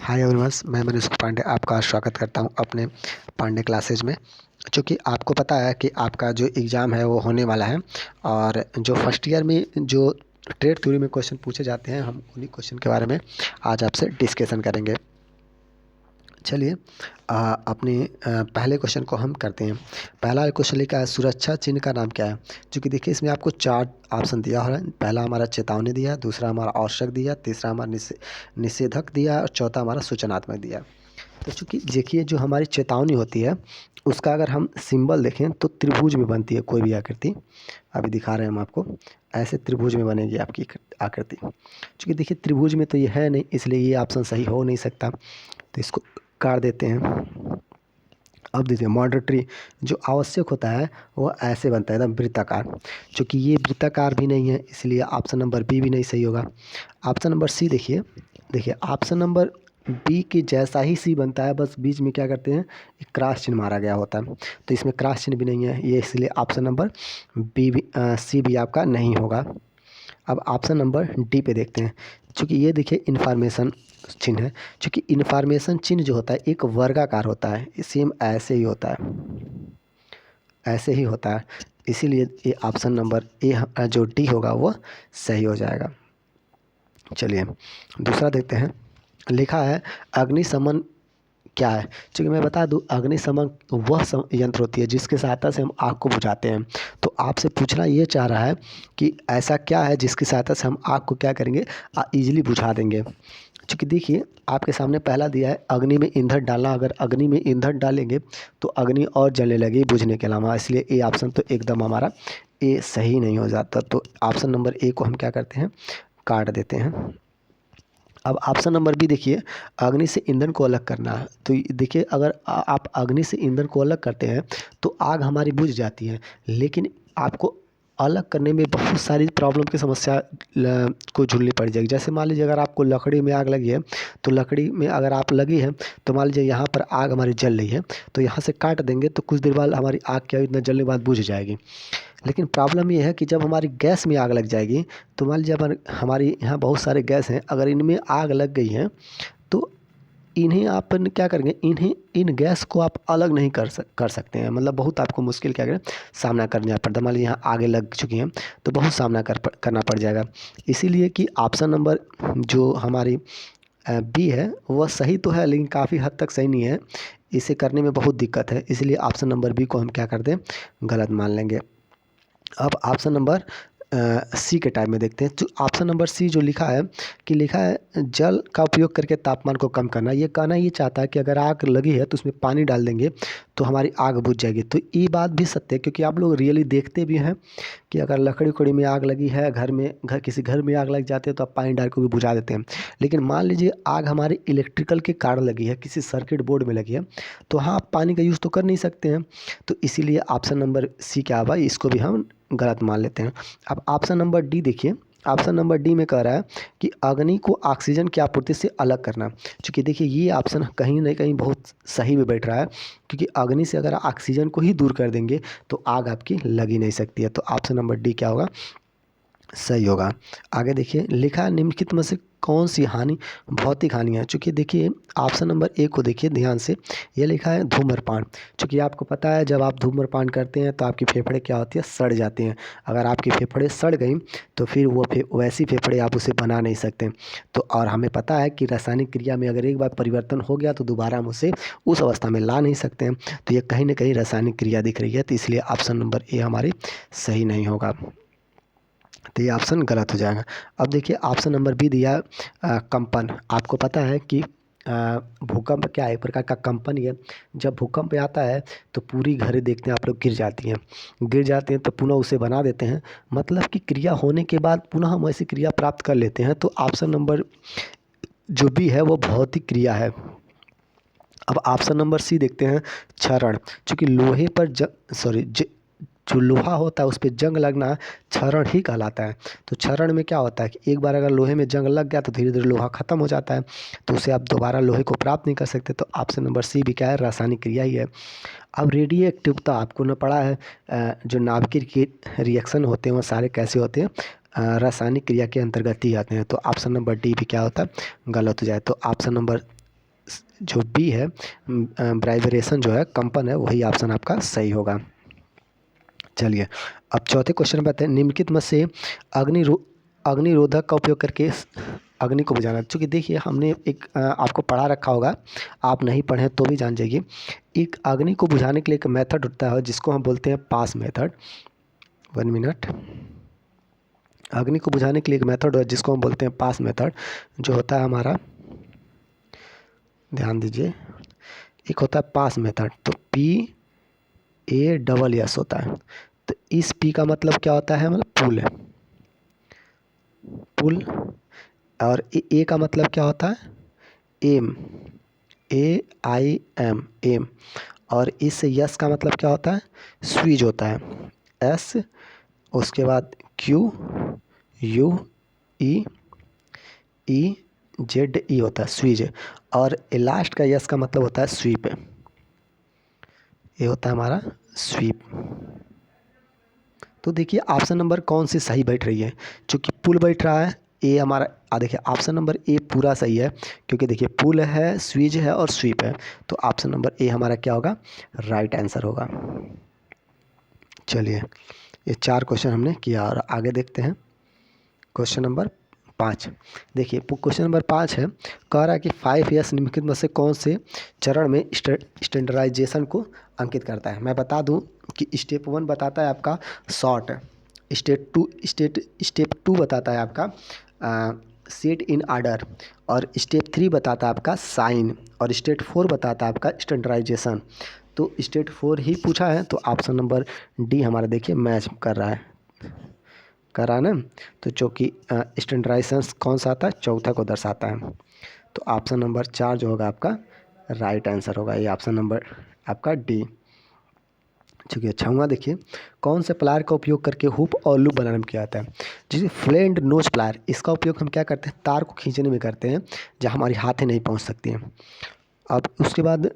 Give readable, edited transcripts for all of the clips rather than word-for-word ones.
Hi everyone, मैं मनीष पांडे आपका स्वागत करता हूं अपने पांडे क्लासेज में। चूँकि आपको पता है कि आपका जो एग्ज़ाम है वो होने वाला है और जो फर्स्ट ईयर में जो ट्रेड थ्योरी में क्वेश्चन पूछे जाते हैं, हम उन्हीं क्वेश्चन के बारे में आज आपसे डिस्कशन करेंगे। चलिए पहले क्वेश्चन को हम करते हैं। पहला क्वेश्चन लिखा है, सुरक्षा चिन्ह का नाम क्या है? चूँकि देखिए इसमें आपको 4 ऑप्शन दिया हुआ है। पहला हमारा चेतावनी दिया, दूसरा हमारा आवश्यक दिया, तीसरा हमारा निषेधक दिया और चौथा हमारा सूचनात्मक दिया। तो चूँकि देखिए जो हमारी चेतावनी होती है उसका अगर हम सिंबल देखें तो त्रिभुज में बनती है कोई भी आकृति। अभी दिखा रहे हैं हम आपको, ऐसे त्रिभुज में बनेगी आपकी आकृति। चूँकि देखिए त्रिभुज में तो ये है नहीं, इसलिए ये ऑप्शन सही हो नहीं सकता, तो इसको काट देते हैं। अब देखिए मॉडल ट्री जो आवश्यक होता है वो ऐसे बनता है एकदम वृत्ताकार। चूँकि ये वृत्ताकार भी नहीं है, इसलिए ऑप्शन नंबर बी भी नहीं सही होगा। ऑप्शन नंबर सी देखिए, ऑप्शन नंबर बी के जैसा ही सी बनता है, बस बीच में क्या करते हैं, एक क्रॉस चिन्ह मारा गया होता है, तो इसमें क्रॉस चिन्ह भी नहीं है ये, इसलिए ऑप्शन नंबर सी भी आपका नहीं होगा। अब ऑप्शन नंबर डी पे देखते हैं। चूँकि ये देखिए इन्फॉर्मेशन चिन्ह है। चूँकि इन्फॉर्मेशन चिन्ह जो होता है एक वर्गाकार होता है, सेम ऐसे ही होता है, ऐसे ही होता है, इसीलिए ये ऑप्शन नंबर ए जो डी होगा वो सही हो जाएगा। चलिए दूसरा देखते हैं। लिखा है अग्निशमन क्या है? चूँकि मैं बता दूं, अग्निशमन वह यंत्र होती है जिसकी सहायता से हम आग को बुझाते हैं। तो आपसे पूछना ये चाह रहा है कि ऐसा क्या है जिसकी सहायता से हम आग को क्या करेंगे, ईजिली बुझा देंगे। चूँकि देखिए आपके सामने पहला दिया है अग्नि में ईंधन डालना। अगर अग्नि में ईंधन डालेंगे तो अग्नि और जलने लगेगी बुझने के अलावा, इसलिए ए ऑप्शन तो एकदम हमारा ए सही नहीं हो जाता। तो ऑप्शन नंबर ए को हम क्या करते हैं, काट देते हैं। अब ऑप्शन नंबर बी देखिए, अग्नि से ईंधन को अलग करना। तो देखिए अगर आप अग्नि से ईंधन को अलग करते हैं तो आग हमारी बुझ जाती है, लेकिन आपको अलग करने में बहुत सारी प्रॉब्लम की समस्या को झेलनी पड़ जाएगी। जैसे मान लीजिए अगर आपको लकड़ी में आग लगी है, तो लकड़ी में अगर आप लगी है तो मान लीजिए यहाँ पर आग हमारी जल रही है, तो यहाँ से काट देंगे तो कुछ देर बाद हमारी आग क्या इतना जलने के बाद बुझ जाएगी। लेकिन प्रॉब्लम ये है कि जब हमारी गैस में आग लग जाएगी, तो मान लीजिए अगर हमारी यहाँ बहुत सारे गैस हैं, अगर इनमें आग लग गई है तो इन्हें आप क्या करेंगे, इन गैस को आप अलग नहीं कर सकते हैं। मतलब बहुत आपको मुश्किल क्या करें, सामना करना पड़ता है। मान लीजिए यहाँ आगे लग चुकी हैं तो बहुत सामना करना पड़ जाएगा। इसीलिए कि ऑप्शन नंबर जो हमारी बी है वह सही तो है, लेकिन काफ़ी हद तक सही नहीं है, इसे करने में बहुत दिक्कत है, इसलिए ऑप्शन नंबर बी को हम क्या कर दें, गलत मान लेंगे। अब ऑप्शन नंबर सी के टाइप में देखते हैं। जो ऑप्शन नंबर सी जो लिखा है कि लिखा है जल का उपयोग करके तापमान को कम करना। ये कहना ये चाहता है कि अगर आग लगी है तो उसमें पानी डाल देंगे तो हमारी आग बुझ जाएगी। तो ये बात भी सत्य है, क्योंकि आप लोग रियली देखते भी हैं कि अगर लकड़ी उकड़ी में आग लगी है, किसी घर में आग लग जाती है तो आप पानी डाल के भी बुझा देते हैं। लेकिन मान लीजिए आग हमारे इलेक्ट्रिकल के कारण लगी है, किसी सर्किट बोर्ड में लगी है, तो हाँ आप पानी का यूज़ तो कर नहीं सकते हैं। तो इसीलिए ऑप्शन नंबर सी क्या हुआ, इसको भी हम गलत मान लेते हैं। अब ऑप्शन नंबर डी देखिए, ऑप्शन नंबर डी में कह रहा है कि अग्नि को ऑक्सीजन की आपूर्ति से अलग करना। चूँकि देखिए ये ऑप्शन कहीं ना कहीं बहुत सही में बैठ रहा है, क्योंकि अग्नि से अगर ऑक्सीजन को ही दूर कर देंगे तो आग आपकी लग ही नहीं सकती है। तो ऑप्शन नंबर डी क्या होगा, सही होगा। आगे देखिए लिखा है निम्नलिखित में से कौन सी हानि भौतिक हानि है? चूँकि देखिए ऑप्शन नंबर ए को देखिए ध्यान से, ये लिखा है धूम्रपान। चूँकि आपको पता है जब आप धूम्रपान करते हैं तो आपकी फेफड़े क्या होती है, सड़ जाती हैं। अगर आपकी फेफड़े सड़ गई तो फिर वो वैसी फेफड़े आप उसे बना नहीं सकते। तो और हमें पता है कि रासायनिक क्रिया में अगर एक बार परिवर्तन हो गया तो दोबारा हम उसे उस अवस्था में ला नहीं सकते हैं। तो ये कहीं ना कहीं रासायनिक क्रिया दिख रही है, तो इसलिए ऑप्शन नंबर ए हमारी सही नहीं होगा, तो ये ऑप्शन गलत हो जाएगा। अब देखिए ऑप्शन नंबर बी दिया कंपन। आपको पता है कि भूकंप क्या है, एक प्रकार का कंपन ही है। जब भूकंप आता है तो पूरी घरें देखते हैं आप लोग गिर जाती हैं तो पुनः उसे बना देते हैं। मतलब कि क्रिया होने के बाद पुनः हम ऐसी क्रिया प्राप्त कर लेते हैं। तो ऑप्शन नंबर जो बी है वो भौतिक क्रिया है। अब ऑप्शन नंबर सी देखते हैं क्षरण। चूँकि लोहे पर जो लोहा होता है उस पे जंग लगना क्षरण ही कहलाता है। तो क्षरण में क्या होता है कि एक बार अगर लोहे में जंग लग गया तो धीरे धीरे लोहा खत्म हो जाता है, तो उसे आप दोबारा लोहे को प्राप्त नहीं कर सकते। तो ऑप्शन नंबर सी भी क्या है, रासायनिक क्रिया ही है। अब रेडियो एक्टिवता आपको न पड़ा है, जो नाभिकीय के रिएक्शन होते हैं वो सारे कैसे होते हैं, रासायनिक क्रिया के अंतर्गत ही आते हैं। तो ऑप्शन नंबर डी भी क्या होता है, गलत हो जाए। तो ऑप्शन नंबर जो बी है वाइब्रेशन जो है, कंपन है, वही ऑप्शन आपका सही होगा। चलिए अब चौथे क्वेश्चन में आते हैं, निम्नलिखित में से अग्निरोधक का उपयोग करके अग्नि को बुझाना। चूँकि देखिए हमने एक आपको पढ़ा रखा होगा, आप नहीं पढ़े तो भी जान जाइए। एक अग्नि को बुझाने के लिए एक मेथड होता है जिसको हम बोलते हैं पास मेथड। 1 मिनट। अग्नि को बुझाने के लिए एक मेथड है जिसको हम बोलते हैं पास मेथड, जो होता है हमारा, ध्यान दीजिए, एक होता है पास मेथड, तो PASS होता है। तो इस P का मतलब क्या होता है, मतलब पुल है, पुल। और A का मतलब क्या होता है, एम, AIM, एम। और इस यस का मतलब क्या होता है, स्विच होता है, S। उसके बाद QUEEZE होता है, स्विच। और लास्ट का यस का मतलब होता है स्वीप। ये होता है हमारा स्वीप। तो देखिए ऑप्शन नंबर कौन सी सही बैठ रही है, चूँकि पुल बैठ रहा है, ए हमारा, देखिए ऑप्शन नंबर ए पूरा सही है, क्योंकि देखिए पुल है, स्विच है और स्वीप है, तो ऑप्शन नंबर ए हमारा क्या होगा, राइट आंसर होगा। चलिए ये 4 क्वेश्चन हमने किया और आगे देखते हैं क्वेश्चन नंबर 5। देखिए क्वेश्चन नंबर 5 है, कह रहा है कि 5S निम्नलिखित में से कौन से चरण में स्टैंडर्डाइजेशन को अंकित करता है। मैं बता दूं कि स्टेप 1 बताता है आपका शॉर्ट, स्टेप 2 बताता है आपका सेट इन आर्डर, और स्टेप 3 बताता है आपका साइन, और स्टेप 4 बताता है आपका स्टैंडर्डाइजेशन। तो स्टेप 4 ही पूछा है, तो ऑप्शन नंबर डी हमारा देखिए मैच कर रहा है, करा ना। तो चूँकि स्टैंडर्डाइजेशन कौन सा आता है, चौथा को दर्शाता है, तो ऑप्शन नंबर 4 जो होगा आपका राइट आंसर होगा, ये ऑप्शन नंबर आपका डी। चूँकि अच्छा हुआ, देखिए कौन से प्लायर का उपयोग करके हुप और लूप बनाने में किया जाता है। जैसे फ्लैंड नोच प्लायर, इसका उपयोग हम क्या करते हैं, तार को खींचने में करते हैं जहाँ हमारी हाथें नहीं पहुँच सकती हैं। अब उसके बाद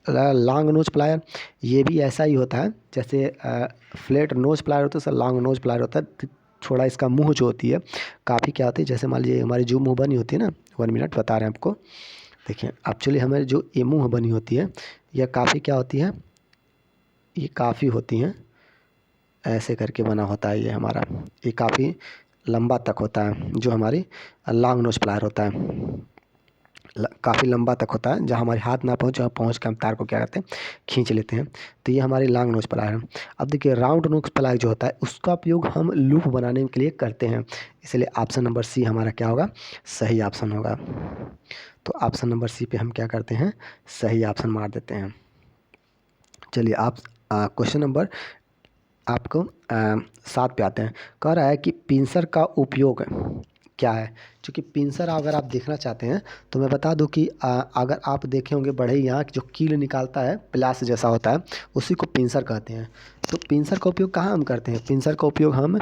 लॉन्ग नोज प्लायर, ये भी ऐसा ही होता है जैसे फ्लैट नोज प्लायर होता है, सर लॉन्ग नोज प्लायर होता है। थोड़ा इसका मुंह जो होती है काफ़ी क्या होती है, जैसे मान लीजिए हमारी जो मुंह बनी होती है ना, 1 मिनट बता रहे हैं आपको। देखिए एक्चुअली हमारी जो ये मुंह बनी होती है, यह काफ़ी क्या होती है, ये काफ़ी होती हैं, ऐसे करके बना होता है ये हमारा, ये काफ़ी लंबा तक होता है, जो हमारी लॉन्ग नोज प्लायर होता है, काफ़ी लंबा तक होता है, जहाँ हमारे हाथ ना पहुँचे वहाँ पहुँच के हम तार को क्या करते हैं, खींच लेते हैं। तो ये हमारी लॉन्ग नोच प्लायर है। अब देखिए राउंड नोच प्लायर जो होता है, उसका उपयोग हम लूप बनाने के लिए करते हैं, इसलिए ऑप्शन नंबर सी हमारा क्या होगा, सही ऑप्शन होगा। तो ऑप्शन नंबर सी पे हम क्या करते हैं, सही ऑप्शन मार देते हैं। चलिए आप क्वेश्चन नंबर आपको 7 पे आते हैं। कह रहा है कि पिंसर का उपयोग क्या है। चूँकि पिंसर अगर आप देखना चाहते हैं तो मैं बता दूं कि अगर आप देखे होंगे बढ़ई यहाँ जो कील निकालता है, प्लास जैसा होता है, उसी को पिंसर कहते हैं। तो पिंसर का उपयोग कहाँ हम करते हैं, पिंसर का उपयोग हम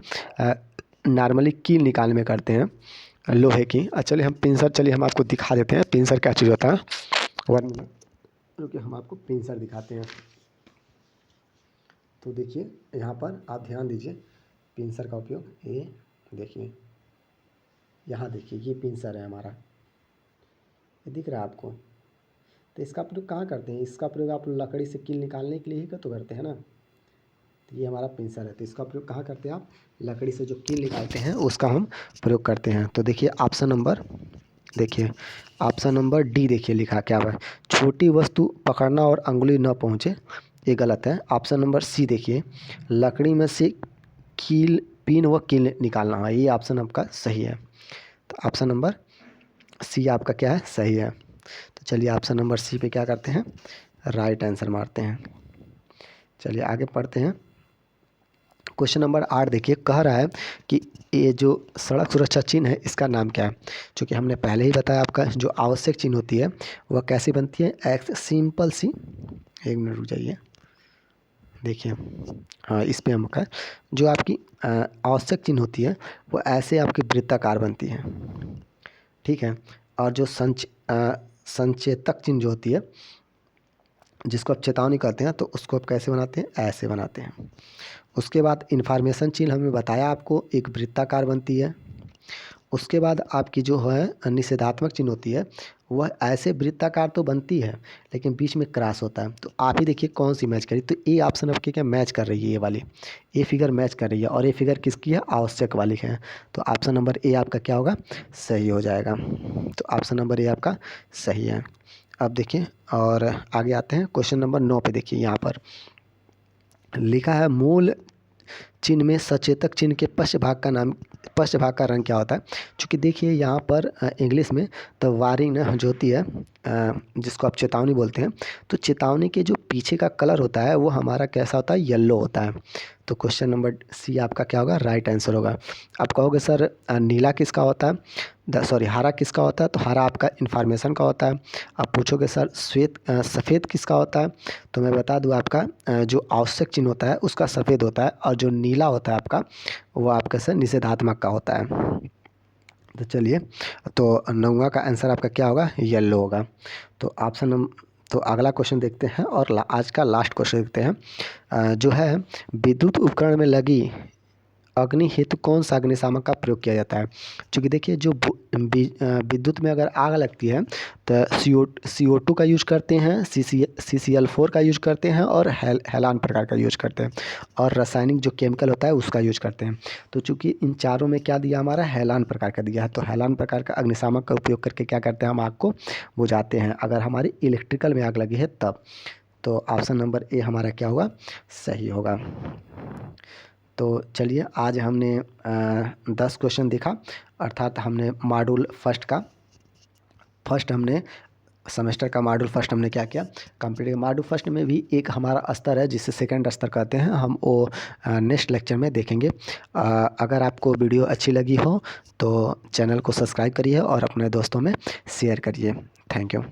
नॉर्मली कील निकालने में करते हैं लोहे की। चलिए हम पिंसर, चलिए हम आपको दिखा देते हैं पिंसर क्या चीज़ होता है। 1 मिनट रुकिए, हम आपको पिंसर दिखाते हैं। तो देखिए यहाँ पर आप ध्यान दीजिए, पिंसर का उपयोग, ये देखिए, यहाँ देखिए ये पिंसर है हमारा, ये दिख रहा है आपको। तो इसका प्रयोग कहाँ करते हैं, इसका प्रयोग आप लकड़ी से कील निकालने के लिए ही तो करते हैं ना। तो ये हमारा पिंसर है, तो इसका प्रयोग कहाँ करते हैं आप, लकड़ी से जो कील निकालते हैं उसका हम प्रयोग करते हैं। तो देखिए ऑप्शन नंबर, देखिए ऑप्शन नंबर डी देखिए लिखा क्या हुआ है, छोटी वस्तु पकड़ना और अंगुली न पहुँचे, ये गलत है। ऑप्शन नंबर सी देखिए, लकड़ी में से कील, पिन व कील निकालना है, ये ऑप्शन आपका सही है। तो ऑप्शन नंबर सी आपका क्या है, सही है। तो चलिए ऑप्शन नंबर सी पे क्या करते हैं, राइट आंसर मारते हैं। चलिए आगे पढ़ते हैं। क्वेश्चन नंबर 8 देखिए, कह रहा है कि ये जो सड़क सुरक्षा चिन्ह है इसका नाम क्या है। चूँकि हमने पहले ही बताया, आपका जो आवश्यक चिन्ह होती है वह कैसी बनती है, एक्स सिंपल सी, 1 मिनट रुक जाइए, देखिए हाँ इस पे हम का जो आपकी आवश्यक चिन्ह होती है वो ऐसे आपकी वृत्ताकार बनती है, ठीक है। और जो संचेतक चिन्ह जो होती है, जिसको आप चेतावनी कहते हैं, तो उसको आप कैसे बनाते हैं, ऐसे बनाते हैं। उसके बाद इन्फॉर्मेशन चिन्ह हमने बताया आपको, एक वृत्ताकार बनती है। उसके बाद आपकी जो है निषेधात्मक चिन्ह होती है वह ऐसे वृत्ताकार तो बनती है लेकिन बीच में क्रॉस होता है। तो आप ही देखिए कौन सी मैच करी। तो ए ऑप्शन आपके क्या मैच कर रही है, ये वाली ए फिगर मैच कर रही है। और ये फिगर किसकी है, आवश्यक वाली है। तो ऑप्शन नंबर ए आपका क्या होगा, सही हो जाएगा। तो ऑप्शन नंबर ए आपका सही है। अब देखिए और आगे आते हैं क्वेश्चन नंबर 9 पे। देखिए यहाँ पर लिखा है मूल चिन्ह में सचेतक चिन्ह के पश्च भाग का रंग क्या होता है। चूँकि देखिए यहाँ पर इंग्लिश में द वार्निंग जो होती है, जिसको आप चेतावनी बोलते हैं, तो चेतावनी के जो पीछे का कलर होता है वो हमारा कैसा होता है, येलो होता है। तो क्वेश्चन नंबर सी आपका क्या होगा, राइट आंसर होगा। आप कहोगे सर नीला किसका होता है, हरा किसका होता है। तो हरा आपका इन्फॉर्मेशन का होता है। आप पूछोगे सर सफ़ेद किसका होता है, तो मैं बता दूँ आपका जो आवश्यक चिन्ह होता है उसका सफ़ेद होता है, और जो नीला होता है आपका वो आपका सर निषेधात्मक का होता है। तो चलिए, तो 9वां का आंसर आपका क्या होगा, येलो होगा। तो तो अगला क्वेश्चन देखते हैं और आज का लास्ट क्वेश्चन देखते हैं। जो है विद्युत उपकरण में लगी अग्नि हेतु कौन सा अग्निशामक का प्रयोग किया जाता है। क्योंकि देखिए जो विद्युत में अगर आग लगती है तो CO2 का यूज करते हैं, CCl4 का यूज करते हैं, और हेलान प्रकार का यूज करते हैं, और रासायनिक जो केमिकल होता है उसका यूज करते हैं। तो चूंकि इन चारों में क्या दिया, हमारा हेलान प्रकार का दिया है, तो हेलान प्रकार का अग्निशामक का उपयोग करके क्या करते हैं, हम आग को बुझाते हैं अगर हमारी इलेक्ट्रिकल में आग लगी है तब। तो ऑप्शन नंबर ए हमारा क्या होगा, सही होगा। तो चलिए आज हमने 10 क्वेश्चन देखा, अर्थात हमने मॉड्यूल फर्स्ट हमने सेमेस्टर का मॉड्यूल फर्स्ट हमने क्या किया, कंप्लीट किया। मॉड्यूल फर्स्ट में भी एक हमारा स्तर है जिसे सेकंड स्तर कहते हैं, हम वो नेक्स्ट लेक्चर में देखेंगे। अगर आपको वीडियो अच्छी लगी हो तो चैनल को सब्सक्राइब करिए और अपने दोस्तों में शेयर करिए। Thank you.